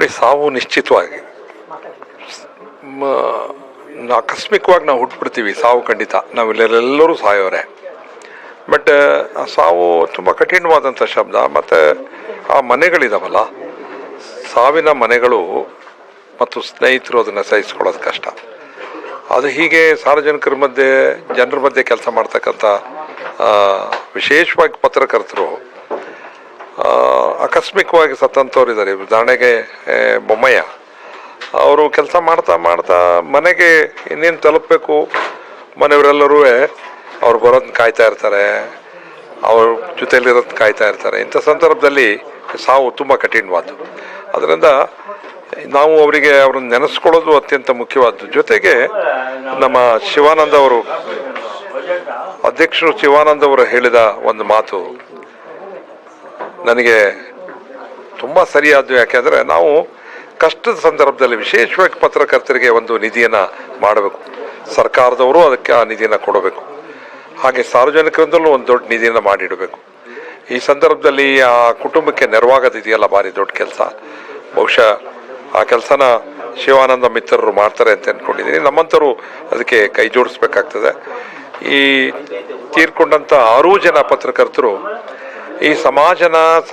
ನೋಡಿ, ಸಾವು ನಿಶ್ಚಿತವಾಗಿ ಆಕಸ್ಮಿಕವಾಗಿ ನಾವು ಹುಟ್ಬಿಡ್ತೀವಿ. ಸಾವು ಖಂಡಿತ, ನಾವಿಲ್ಲೆಲ್ಲರೂ ಸಾಯೋರೆ. ಬಟ್ ಆ ಸಾವು ತುಂಬ ಕಠಿಣವಾದಂಥ ಶಬ್ದ. ಮತ್ತು ಆ ಮನೆಗಳಿದಾವಲ್ಲ, ಸಾವಿನ ಮನೆಗಳು ಮತ್ತು ಸ್ನೇಹಿತರು ಅದನ್ನು ಸಹಿಸ್ಕೊಳ್ಳೋದು ಕಷ್ಟ. ಅದು ಹೀಗೆ ಸಾರ್ವಜನಿಕರ ಮಧ್ಯೆ, ಜನರ ಮಧ್ಯೆ ಕೆಲಸ ಮಾಡ್ತಕ್ಕಂಥ ವಿಶೇಷವಾಗಿ ಪತ್ರಕರ್ತರು ಆಕಸ್ಮಿಕವಾಗಿ ಸತ್ತಂಥವ್ರು ಇದ್ದಾರೆ. ಉದಾಹರಣೆಗೆ ಬೊಮ್ಮಯ್ಯ ಅವರು ಕೆಲಸ ಮಾಡ್ತಾ ಮಾಡ್ತಾ ಮನೆಗೆ ಇನ್ನೇನು ತಲುಪಬೇಕು, ಮನೆಯವರೆಲ್ಲರೂ ಅವ್ರು ಬರೋದನ್ನ ಕಾಯ್ತಾ ಇರ್ತಾರೆ, ಅವ್ರ ಜೊತೆಯಲ್ಲಿರೋದನ್ನ ಕಾಯ್ತಾ ಇರ್ತಾರೆ. ಇಂಥ ಸಂದರ್ಭದಲ್ಲಿ ಸಾವು ತುಂಬ ಕಠಿಣವಾದ್ದು. ಅದರಿಂದ ನಾವು ಅವ್ರನ್ನ ನೆನೆಸ್ಕೊಳ್ಳೋದು ಅತ್ಯಂತ ಮುಖ್ಯವಾದ್ದು. ಜೊತೆಗೆ ನಮ್ಮ ಶಿವಾನಂದ ಅವರು, ಅಧ್ಯಕ್ಷರು ಶಿವಾನಂದ ಅವರು ಹೇಳಿದ ಒಂದು ಮಾತು ನನಗೆ ತುಂಬ ಸರಿಯಾದ್ದು. ಯಾಕೆಂದರೆ ನಾವು ಕಷ್ಟದ ಸಂದರ್ಭದಲ್ಲಿ ವಿಶೇಷವಾಗಿ ಪತ್ರಕರ್ತರಿಗೆ ಒಂದು ನಿಧಿಯನ್ನು ಮಾಡಬೇಕು. ಸರ್ಕಾರದವರು ಅದಕ್ಕೆ ಆ ನಿಧಿಯನ್ನು ಕೊಡಬೇಕು. ಹಾಗೆ ಸಾರ್ವಜನಿಕರಿಂದಲೂ ಒಂದು ದೊಡ್ಡ ನಿಧಿಯನ್ನು ಮಾಡಿಡಬೇಕು. ಈ ಸಂದರ್ಭದಲ್ಲಿ ಆ ಕುಟುಂಬಕ್ಕೆ ನೆರವಾಗೋದಿದೆಯಲ್ಲ, ಭಾರಿ ದೊಡ್ಡ ಕೆಲಸ. ಬಹುಶಃ ಆ ಕೆಲಸನ ಶಿವಾನಂದ ಮಿತ್ರರು ಮಾಡ್ತಾರೆ ಅಂತ ಅಂದ್ಕೊಂಡಿದ್ದೀನಿ. ನಮ್ಮಂಥವ್ರು ಅದಕ್ಕೆ ಕೈ ಜೋಡಿಸ್ಬೇಕಾಗ್ತದೆ. ಈ ತೀರ್ಕೊಂಡಂಥ 6 ಜನ ಪತ್ರಕರ್ತರು ಈ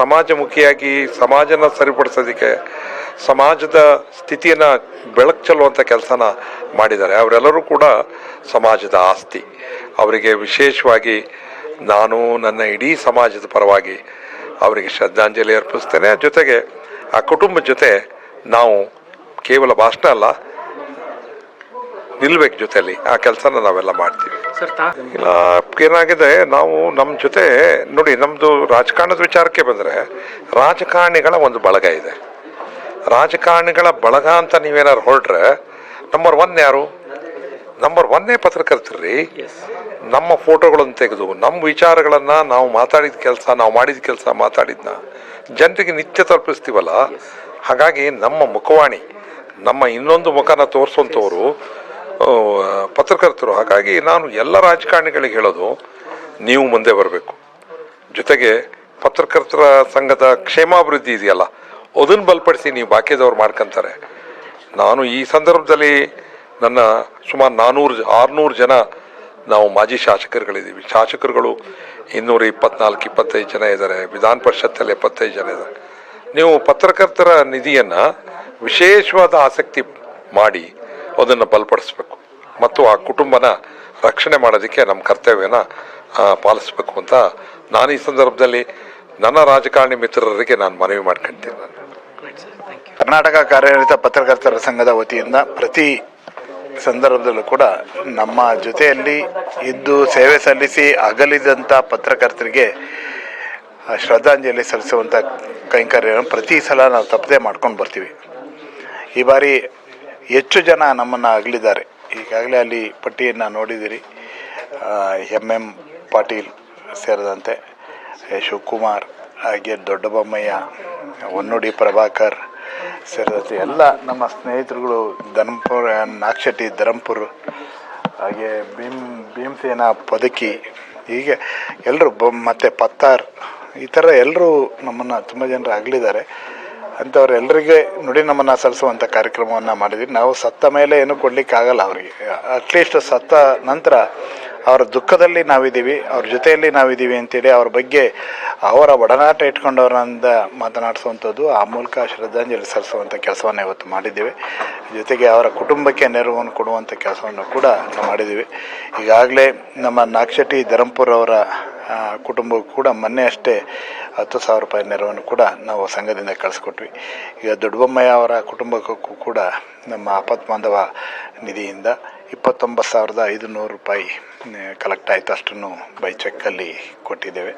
ಸಮಾಜಮುಖಿಯಾಗಿ ಸಮಾಜನ ಸರಿಪಡಿಸೋದಕ್ಕೆ, ಸಮಾಜದ ಸ್ಥಿತಿಯನ್ನು ಬೆಳಕು ಚೆಲ್ಲುವಂಥ ಕೆಲಸನ ಮಾಡಿದ್ದಾರೆ. ಅವರೆಲ್ಲರೂ ಕೂಡ ಸಮಾಜದ ಆಸ್ತಿ. ಅವರಿಗೆ ವಿಶೇಷವಾಗಿ ನಾನು ನನ್ನ ಇಡೀ ಸಮಾಜದ ಪರವಾಗಿ ಅವರಿಗೆ ಶ್ರದ್ಧಾಂಜಲಿ ಅರ್ಪಿಸ್ತೇನೆ. ಜೊತೆಗೆ ಆ ಕುಟುಂಬದ ಜೊತೆ ನಾವು ಕೇವಲ ಭಾಷಣ ಅಲ್ಲ, ನಿಲ್ಬೇಕು ಜೊತೆಯಲ್ಲಿ. ಆ ಕೆಲಸನ ನಾವೆಲ್ಲ ಮಾಡ್ತೀವಿ. ಇಲ್ಲ, ಏನಾಗಿದೆ, ನಾವು ನಮ್ಮ ಜೊತೆ ನೋಡಿ, ನಮ್ಮದು ರಾಜಕಾರಣದ ವಿಚಾರಕ್ಕೆ ಬಂದರೆ ರಾಜಕಾರಣಿಗಳ ಒಂದು ಬಳಗ ಇದೆ. ರಾಜಕಾರಣಿಗಳ ಬಳಗ ಅಂತ ನೀವೇನಾದ್ರು ಹೊರಟ್ರೆ ನಂಬರ್ 1 ಯಾರು? ನಂಬರ್ 1 ಪತ್ರಕರ್ತರಿ. ನಮ್ಮ ಫೋಟೋಗಳನ್ನು ತೆಗೆದು ನಮ್ಮ ವಿಚಾರಗಳನ್ನು, ನಾವು ಮಾತಾಡಿದ ಕೆಲಸ, ನಾವು ಮಾಡಿದ ಕೆಲಸ, ಮಾತಾಡಿದ್ನ ಜನರಿಗೆ ನಿತ್ಯ ತಲುಪಿಸ್ತೀವಲ್ಲ. ಹಾಗಾಗಿ ನಮ್ಮ ಮುಖವಾಣಿ, ನಮ್ಮ ಇನ್ನೊಂದು ಮುಖನ ತೋರಿಸುವಂಥವ್ರು ಪತ್ರಕರ್ತರು. ಹಾಗಾಗಿ ನಾನು ಎಲ್ಲ ರಾಜಕಾರಣಿಗಳಿಗೆ ಹೇಳೋದು, ನೀವು ಮುಂದೆ ಬರಬೇಕು. ಜೊತೆಗೆ ಪತ್ರಕರ್ತರ ಸಂಘದ ಕ್ಷೇಮಾಭಿವೃದ್ಧಿ ಇದೆಯಲ್ಲ, ಅದನ್ನು ಬಲಪಡಿಸಿ. ನೀವು ಬಾಕಿದವ್ರು ಮಾಡ್ಕೊತಾರೆ. ನಾನು ಈ ಸಂದರ್ಭದಲ್ಲಿ ನನ್ನ ಸುಮಾರು 400-600 ಜನ ನಾವು ಮಾಜಿ ಶಾಸಕರುಗಳಿದ್ದೀವಿ. ಶಾಸಕರುಗಳು 224-25 ಜನ ಇದ್ದಾರೆ. ವಿಧಾನ ಪರಿಷತ್ತಲ್ಲಿ 75 ಜನ ಇದ್ದಾರೆ. ನೀವು ಪತ್ರಕರ್ತರ ನಿಧಿಯನ್ನು ವಿಶೇಷವಾದ ಆಸಕ್ತಿ ಮಾಡಿ ಅದನ್ನು ಬಲಪಡಿಸ್ಬೇಕು ಮತ್ತು ಆ ಕುಟುಂಬನ ರಕ್ಷಣೆ ಮಾಡೋದಕ್ಕೆ ನಮ್ಮ ಕರ್ತವ್ಯನ ಪಾಲಿಸಬೇಕು ಅಂತ ನಾನು ಈ ಸಂದರ್ಭದಲ್ಲಿ ನನ್ನ ರಾಜಕಾರಣಿ ಮಿತ್ರರಿಗೆ ನಾನು ಮನವಿ ಮಾಡ್ಕೊಳ್ತೀನಿ. ಕರ್ನಾಟಕ ಕಾರ್ಯನಿರತ ಪತ್ರಕರ್ತರ ಸಂಘದ ವತಿಯಿಂದ ಪ್ರತಿ ಸಂದರ್ಭದಲ್ಲೂ ಕೂಡ ನಮ್ಮ ಜೊತೆಯಲ್ಲಿ ಇದ್ದು ಸೇವೆ ಸಲ್ಲಿಸಿ ಅಗಲಿದಂಥ ಪತ್ರಕರ್ತರಿಗೆ ಶ್ರದ್ಧಾಂಜಲಿ ಸಲ್ಲಿಸುವಂಥ ಕೈಂಕರ್ಯವನ್ನು ಪ್ರತಿ ಸಲ ನಾವು ತಪ್ಪದೆ ಮಾಡ್ಕೊಂಡು ಬರ್ತೀವಿ. ಈ ಬಾರಿ ಹೆಚ್ಚು ಜನ ನಮ್ಮನ್ನು ಅಗಲಿದ್ದಾರೆ. ಈಗಾಗಲೇ ಅಲ್ಲಿ ಪಟ್ಟಿಯನ್ನು ನೋಡಿದಿರಿ. MM ಪಾಟೀಲ್ ಸೇರಿದಂತೆ ಶಿವಕುಮಾರ್, ಹಾಗೆ ದೊಡ್ಡಬೊಮ್ಮಯ್ಯ, ಹೊನ್ನೋಡಿ ಪ್ರಭಾಕರ್ ಸೇರಿದಂತೆ ಎಲ್ಲ ನಮ್ಮ ಸ್ನೇಹಿತರುಗಳು, ಧರ್ಮಪುರ ನಾಗಶೆಟ್ಟಿ ಧರಂಪುರ್, ಹಾಗೆ ಭೀಮಸೇನ ಪದಕಿ, ಹೀಗೆ ಎಲ್ಲರೂ ಮತ್ತು ಪತ್ತಾರ್, ಈ ಥರ ಎಲ್ಲರೂ ನಮ್ಮನ್ನು ತುಂಬ ಜನರು ಅಗಲಿದ್ದಾರೆ. ಅಂಥವ್ರೆಲ್ಲರಿಗೆ ನುಡಿ ನಮನ ಸಲ್ಲಿಸುವಂಥ ಕಾರ್ಯಕ್ರಮವನ್ನು ಮಾಡಿದ್ವಿ. ನಾವು ಸತ್ತ ಮೇಲೆ ಏನೂ ಕೊಡಲಿಕ್ಕಾಗಲ್ಲ ಅವರಿಗೆ. ಅಟ್ಲೀಸ್ಟ್ ಸತ್ತ ನಂತರ ಅವರ ದುಃಖದಲ್ಲಿ ನಾವಿದ್ದೀವಿ, ಅವ್ರ ಜೊತೆಯಲ್ಲಿ ನಾವಿದ್ದೀವಿ ಅಂತೇಳಿ ಅವ್ರ ಬಗ್ಗೆ ಅವರ ಒಡನಾಟ ಇಟ್ಕೊಂಡವ್ರನ್ನ ಮಾತನಾಡಿಸುವಂಥದ್ದು, ಆ ಮೂಲಕ ಶ್ರದ್ಧಾಂಜಲಿ ಸಲ್ಲಿಸುವಂಥ ಕೆಲಸವನ್ನು ಇವತ್ತು ಮಾಡಿದ್ದೀವಿ. ಜೊತೆಗೆ ಅವರ ಕುಟುಂಬಕ್ಕೆ ನೆರವನ್ನು ಕೊಡುವಂಥ ಕೆಲಸವನ್ನು ಕೂಡ ನಾವು ಮಾಡಿದ್ದೀವಿ. ಈಗಾಗಲೇ ನಮ್ಮ ನಾಗಶೆಟ್ಟಿ ಧರಂಪುರ್ ಅವರ ಕುಟುಂಬಕ್ಕೂ ಕೂಡ ಮೊನ್ನೆ ಅಷ್ಟೇ 10,000 ರೂಪಾಯಿ ನೆರವನ್ನು ಕೂಡ ನಾವು ಸಂಘದಿಂದ ಕಳಿಸ್ಕೊಟ್ವಿ. ಈಗ ದೊಡ್ಡಬೊಮ್ಮಯ್ಯ ಅವರ ಕುಟುಂಬಕ್ಕೂ ಕೂಡ ನಮ್ಮ ಆಪತ್ ಬಾಂಧವ ನಿಧಿಯಿಂದ 29,500 ರೂಪಾಯಿ ಕಲೆಕ್ಟ್ ಆಯಿತು. ಅಷ್ಟನ್ನು ಬೈ ಚೆಕ್ಕಲ್ಲಿ ಕೊಟ್ಟಿದ್ದೇವೆ.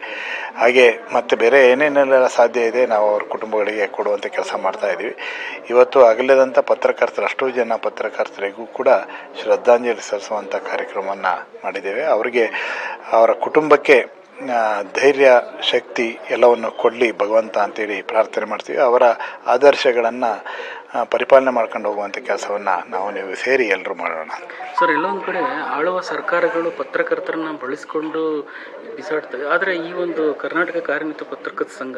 ಹಾಗೆ ಮತ್ತು ಬೇರೆ ಏನೇನೆಲ್ಲ ಸಾಧ್ಯ ಇದೆ ನಾವು ಅವ್ರ ಕುಟುಂಬಗಳಿಗೆ ಕೊಡುವಂಥ ಕೆಲಸ ಮಾಡ್ತಾಯಿದ್ದೀವಿ. ಇವತ್ತು ಅಗಲಿದಂಥ ಪತ್ರಕರ್ತರು, ಅಷ್ಟೂ ಜನ ಪತ್ರಕರ್ತರಿಗೂ ಕೂಡ ಶ್ರದ್ಧಾಂಜಲಿ ಸಲ್ಲಿಸುವಂಥ ಕಾರ್ಯಕ್ರಮವನ್ನು ಮಾಡಿದ್ದೇವೆ. ಅವರಿಗೆ, ಅವರ ಕುಟುಂಬಕ್ಕೆ ಧೈರ್ಯ, ಶಕ್ತಿ ಎಲ್ಲವನ್ನು ಕೊಡಲಿ ಭಗವಂತ ಅಂತೇಳಿ ಪ್ರಾರ್ಥನೆ ಮಾಡ್ತೀವಿ. ಅವರ ಆದರ್ಶಗಳನ್ನು ಪರಿಪಾಲನೆ ಮಾಡ್ಕೊಂಡು ಹೋಗುವಂಥ ಕೆಲಸವನ್ನು ನೀವು ಸೇರಿ ಎಲ್ಲರೂ ಮಾಡೋಣ. ಸರ್, ಎಲ್ಲೊಂದು ಕಡೆ ಆಳುವ ಸರ್ಕಾರಗಳು ಪತ್ರಕರ್ತರನ್ನ ಬಳಸಿಕೊಂಡು ಬಿಸಾಡ್ತವೆ. ಆದರೆ ಈ ಒಂದು ಕರ್ನಾಟಕ ಕಾರ್ಯನಿರತ ಪತ್ರಕರ್ತರ ಸಂಘ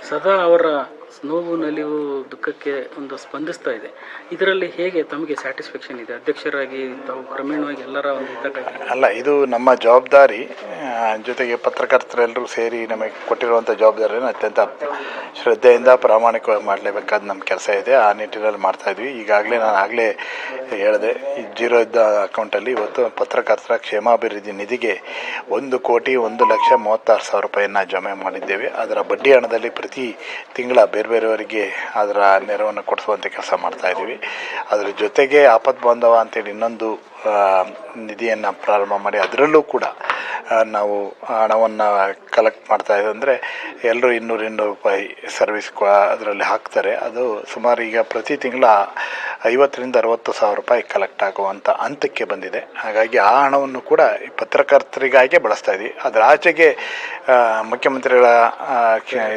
ಸದಾ ಅವರ ನೋವು ನಲಿವು ದುಃಖಕ್ಕೆ ಒಂದು ಸ್ಪಂದಿಸ್ತಾ ಇದೆ. ಇದರಲ್ಲಿ ಹೇಗೆ ತಮಗೆ ಸ್ಯಾಟಿಸ್ಫ್ಯಾಕ್ಷನ್ ಇದೆ? ಅಧ್ಯಕ್ಷರಾಗಿ ತಾವು ಕ್ರಮೇಣವಾಗಿ ಎಲ್ಲರ ಒಂದು ಹಿತಕ್ಕಾಗಿ ಅಲ್ಲ, ಇದು ನಮ್ಮ ಜವಾಬ್ದಾರಿ. ಜೊತೆಗೆ ಪತ್ರಕರ್ತರೆಲ್ಲರೂ ಸೇರಿ ನಮಗೆ ಕೊಟ್ಟಿರುವಂಥ ಜವಾಬ್ದಾರಿಯನ್ನು ಅತ್ಯಂತ ಶ್ರದ್ಧೆಯಿಂದ ಪ್ರಾಮಾಣಿಕವಾಗಿ ಮಾಡಲೇಬೇಕಾದ ನಮ್ಮ ಕೆಲಸ ಇದೆ. ಆ ನಿಟ್ಟಿನಲ್ಲಿ ಮಾಡ್ತಾಯಿದ್ವಿ. ನಾನು ಆಗಲೇ ಹೇಳಿದೆ, ಈ ಜೀರೋ ಇದ್ದ ಅಕೌಂಟಲ್ಲಿ ಇವತ್ತು ಪತ್ರಕರ್ತರ ಕ್ಷೇಮಾಭಿವೃದ್ಧಿ ನಿಧಿಗೆ 1,01,36,000 ರೂಪಾಯಿಯನ್ನು ಜಮೆ ಮಾಡಿದ್ದೇವೆ. ಅದರ ಬಡ್ಡಿ ಹಣದಲ್ಲಿ ಪ್ರತಿ ತಿಂಗಳ ಬೇರೆಯವರಿಗೆ ಅದರ ನೆರವನ್ನು ಕೊಡಿಸುವಂಥ ಕೆಲಸ ಮಾಡ್ತಾಯಿದ್ದೀವಿ. ಅದರ ಜೊತೆಗೆ ಆಪತ್ ಬಾಂಧವ ಅಂತೇಳಿ ಇನ್ನೊಂದು ನಿಧಿಯನ್ನು ಪ್ರಾರಂಭ ಮಾಡಿ ಅದರಲ್ಲೂ ಕೂಡ ನಾವು ಹಣವನ್ನು ಕಲೆಕ್ಟ್ ಮಾಡ್ತಾಯಿದ್ದೀವಿ. ಅಂದರೆ ಎಲ್ಲರೂ 200 ರೂಪಾಯಿ ಸರ್ವಿಸ್ ಅದರಲ್ಲಿ ಹಾಕ್ತಾರೆ. ಅದು ಸುಮಾರು ಈಗ ಪ್ರತಿ ತಿಂಗಳ 50,000-60,000 ರೂಪಾಯಿ ಕಲೆಕ್ಟ್ ಆಗುವಂಥ ಹಂತಕ್ಕೆ ಬಂದಿದೆ. ಹಾಗಾಗಿ ಆ ಹಣವನ್ನು ಕೂಡ ಪತ್ರಕರ್ತರಿಗಾಗಿ ಬಳಸ್ತಾ ಇದ್ವಿ. ಅದರ ಆಚೆಗೆ ಮುಖ್ಯಮಂತ್ರಿಗಳ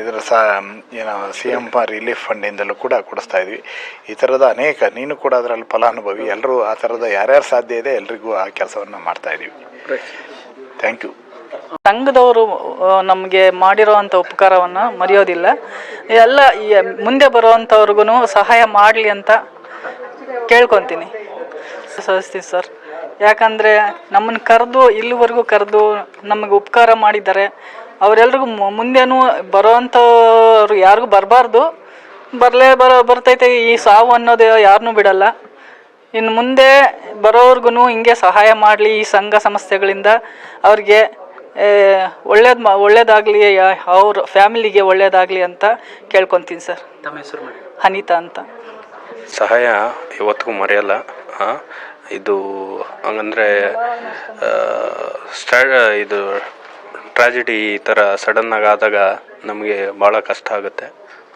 ಇದರ CM ರಿಲೀಫ್ ಫಂಡಿಂದಲೂ ಕೂಡ ಕೊಡಿಸ್ತಾ ಇದ್ವಿ. ಈ ಥರದ ಅನೇಕ, ನೀನು ಕೂಡ ಅದರಲ್ಲಿ ಫಲಾನುಭವಿ, ಎಲ್ಲರೂ ಆ ಥರದ ಯಾರ್ಯಾರು ಸಾಧ್ಯ ಇದೆ ಎಲ್ರಿಗೂ ಆ ಕೆಲಸವನ್ನು ಮಾಡ್ತಾಯಿದ್ದೀವಿ. Thank you. ಸಂಘದವರು ನಮಗೆ ಮಾಡಿರೋವಂಥ ಉಪಕಾರವನ್ನು ಮರೆಯೋದಿಲ್ಲ. ಎಲ್ಲ ಮುಂದೆ ಬರುವಂಥವ್ರಿಗೂ ಸಹಾಯ ಮಾಡಲಿ ಅಂತ ಕೇಳ್ಕೊತೀನಿ ಸರ್. ಯಾಕಂದರೆ ನಮ್ಮನ್ನು ಇಲ್ಲಿವರೆಗೂ ಕರೆದು ನಮಗೆ ಉಪಕಾರ ಮಾಡಿದ್ದಾರೆ. ಅವರೆಲ್ರಿಗೂ ಮುಂದೇನೂ ಬರೋವಂಥವ್ರು ಯಾರಿಗೂ ಬರಬಾರ್ದು. ಬರ್ತೈತೆ ಈ ಸಾವು ಅನ್ನೋದು ಯಾರನ್ನೂ ಬಿಡಲ್ಲ. ಇನ್ನು ಮುಂದೆ ಬರೋರ್ಗು ಹಿಂಗೆ ಸಹಾಯ ಮಾಡಲಿ. ಈ ಸಂಘ ಸಂಸ್ಥೆಗಳಿಂದ ಅವ್ರಿಗೆ ಒಳ್ಳೇದಾಗಲಿ, ಅವ್ರ ಫ್ಯಾಮಿಲಿಗೆ ಒಳ್ಳೇದಾಗಲಿ ಅಂತ ಕೇಳ್ಕೊತೀನಿ ಸರ್. ತಮ್ಮ ಹೆಸರು ಮಾಡಿ? ಅನಿತಾ ಅಂತ. ಸಹಾಯ ಇವತ್ತಿಗೂ ಮರೆಯಲ್ಲ. ಇದು ಹಂಗಂದರೆ ಇದು ಟ್ರಾಜಿಡಿ ಈ ಥರ ಸಡನ್ನಾಗಿ ಆದಾಗ ನಮಗೆ ಭಾಳ ಕಷ್ಟ ಆಗುತ್ತೆ.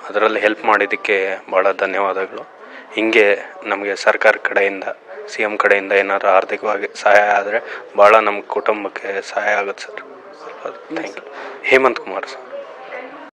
ಅದರಲ್ಲಿ ಹೆಲ್ಪ್ ಮಾಡಿದ್ದಕ್ಕೆ ಭಾಳ ಧನ್ಯವಾದಗಳು. ಹಿಂಗೆ ನಮಗೆ ಸರ್ಕಾರ ಕಡೆಯಿಂದ, CM ಕಡೆಯಿಂದ ಏನಾದರೂ ಆರ್ಥಿಕವಾಗಿ ಸಹಾಯ ಆದರೆ ಭಾಳ ನಮ್ಮ ಕುಟುಂಬಕ್ಕೆ ಸಹಾಯ ಆಗುತ್ತೆ sir. Thank you. Hemant Kumar sir.